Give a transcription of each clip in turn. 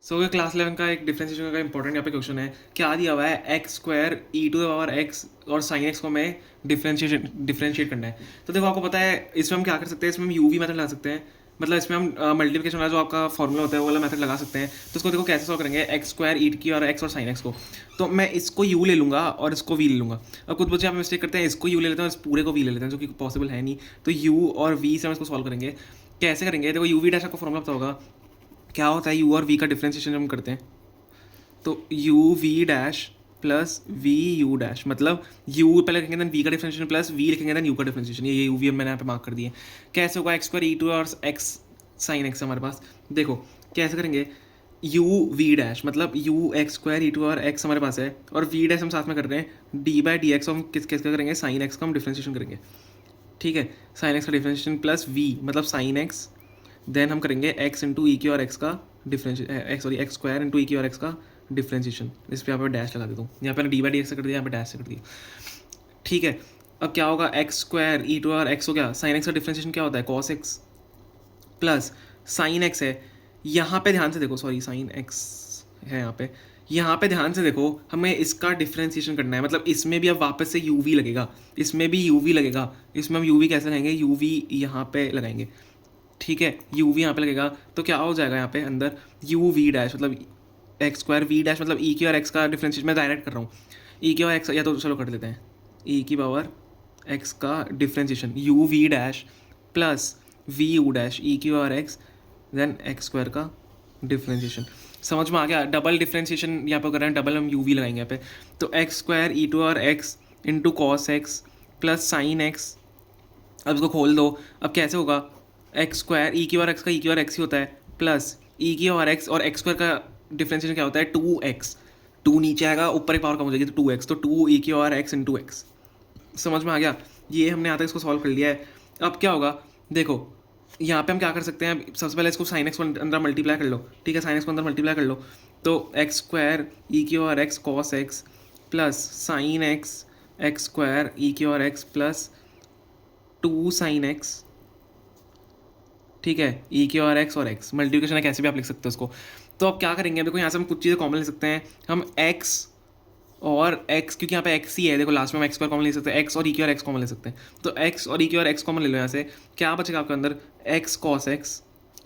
सो ये क्लास 11 का एक डिफरेंशिएशन का इंपॉर्टेंट यहाँ पे क्वेश्चन है। क्या दिया हुआ है x square e to the power x और साइन एक्स को हमें डिफरेंशिएट करना है। तो देखो आपको पता है इसमें हम क्या कर सकते हैं, इसमें हम यूवी मेथड लगा सकते हैं। मतलब इसमें हम मल्टीप्लिकेशन वाला जो आपका फॉर्मूला होता है वो वाला मेथड लगा सकते हैं। तो इसको देखो कैसे सॉल्व करेंगे, एक्स स्क्वायर ई की और एक्स और साइन एक्स को। तो मैं इसको यू ले लूँगा और इसको वी ले लूँगा। अब कुछ बच्चे आप मिस्टेक करते हैं, इसको यू ले लेते हैं और इस पूरे को वी ले लेते हैं, जो कि पॉसिबल है नहीं। तो यू और वी से हम इसको सॉल्व करेंगे। कैसे करेंगे, देखो यू वी डैश आपको फॉर्मूला पता होगा। क्या होता है यू और वी का डिफरेंशिएशन हम करते हैं, तो u v dash plus v u dash, मतलब यू पहले लिखेंगे देन वी का डिफरेंशिएशन प्लस वी लिखेंगे देन यू का डिफरेंशिएशन। ये यू वी मैंने यहाँ पे मार्क कर दिए। कैसे होगा, एक्स स्क्वायर ई टू और एक्स साइन एक्स हमारे पास। देखो कैसे करेंगे, यू वी डैश मतलब u x square e to और एक्स हमारे पास है, और वी डैश हम साथ में कर रहे हैं डी बाई डी एक्स। हम किसका करेंगे, साइन एक्स का हम डिफरेंशिएशन करेंगे। ठीक है, साइन एक्स का डिफरेंशिएशन प्लस वी मतलब साइन एक्स, देन हम करेंगे एक्स इंटू ई की और एक्स का differentiation, x square into e की और एक्स का डिफरेंशिएशन। इस पर यहाँ पे डैश लगा देता हूँ, यहाँ पे डी बाई डी एक्स से कर दिया, यहाँ पे डैश से कर दिया। ठीक है, अब क्या होगा, एक्स स्क्वायर ई टू और एक्स हो गया, साइन एक्स का डिफरेंशिएशन क्या होता है, cos x plus sine x है। यहाँ पे ध्यान से देखो, सॉरी साइन एक्स है यहाँ पे ध्यान से देखो, हमें इसका डिफरेंशिएशन करना है। मतलब इसमें भी अब वापस से यू वी लगेगा, इसमें भी यू वी लगेगा। इसमें हम यू वी कैसे लगाएंगे, यू वी यहाँ पे लगाएंगे। ठीक है, यू वी यहाँ पे लगेगा, तो क्या हो जाएगा यहाँ पे अंदर यू वी डैश मतलब एक्स स्क्वायर वी डैश मतलब ई की और एक्स का डिफरेंशिएशन मैं डायरेक्ट कर रहा हूँ। ई की और एक्स, या तो चलो कर लेते हैं ई की पावर एक्स का differentiation u v dash plus v u dash e की और एक्स देन एक्स स्क्वायर का डिफरेंशिएशन। समझ में आ गया, डबल डिफरेंशिएशन यहाँ पे कर रहे हैं, डबल हम यू वी लगाएंगे यहाँ पे। तो एक्स स्क्वायर ई टू और x into cos x plus sine x. अब इसको खोल दो, अब कैसे होगा, एक्स स्क्वायर ई की और एक्स का ई की और एक्स ही होता है प्लस ई की और एक्स स्क्वायर का डिफरेंशिएशन क्या होता है, टू एक्स। टू नीचे आएगा, ऊपर एक पावर कम हो जाएगी, तो टू एक्स, तो टू ई की और एक्स इंटू एक्स। समझ में आ गया, ये हमने यहाँ तक इसको सॉल्व कर लिया है। अब क्या होगा, देखो यहाँ पे हम क्या कर सकते हैं, सबसे पहले इसको साइन एक्स को अंदर मल्टीप्लाई कर लो। ठीक है, साइन एक्स को अंदर मल्टीप्लाई कर लो, तो एक्स स्क्वायर ई की और x cos x plus sine x x square e की और x plus two sine x. ठीक है, ई की और एक्स मल्टीप्लिकेशन है, कैसे भी आप लिख सकते हो उसको। तो अब क्या करेंगे, देखो यहाँ से हम कुछ चीज़ें कॉमन ले सकते हैं। हम एक्स और एक्स, क्योंकि यहाँ पे एक्स ही है, देखो लास्ट में हम एक्स पर कॉमन ले सकते हैं, एक्स और ई की और एक्स कॉमन ले सकते हैं। तो एक्स और ई की और एक्स कॉमन ले लो यहाँ से, क्या बचेगा आपके अंदर, एक्स कॉस एक्स।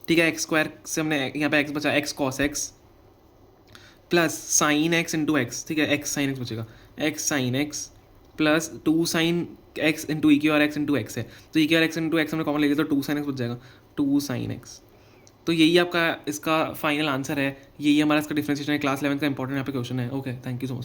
ठीक है, एक्स स्क्वायर से हमने यहाँ पे एक्स बचा, x cos x plus sine x into x. ठीक है, एक्स साइन एक्स बचेगा, x sine x plus two sine x into e की और एक्स इंटू एक्स है, तो ई की और एक्स इंटू एक्स हमने कॉमन ले लिया, तो टू साइन एक्स बच जाएगा, टू साइन एक्स। तो यही आपका इसका फाइनल आंसर है, यही हमारा इसका डिफरेंशिएशन है। क्लास 11 का इंपॉर्टेंट यहाँ पे क्वेश्चन है। Okay, thank you so much.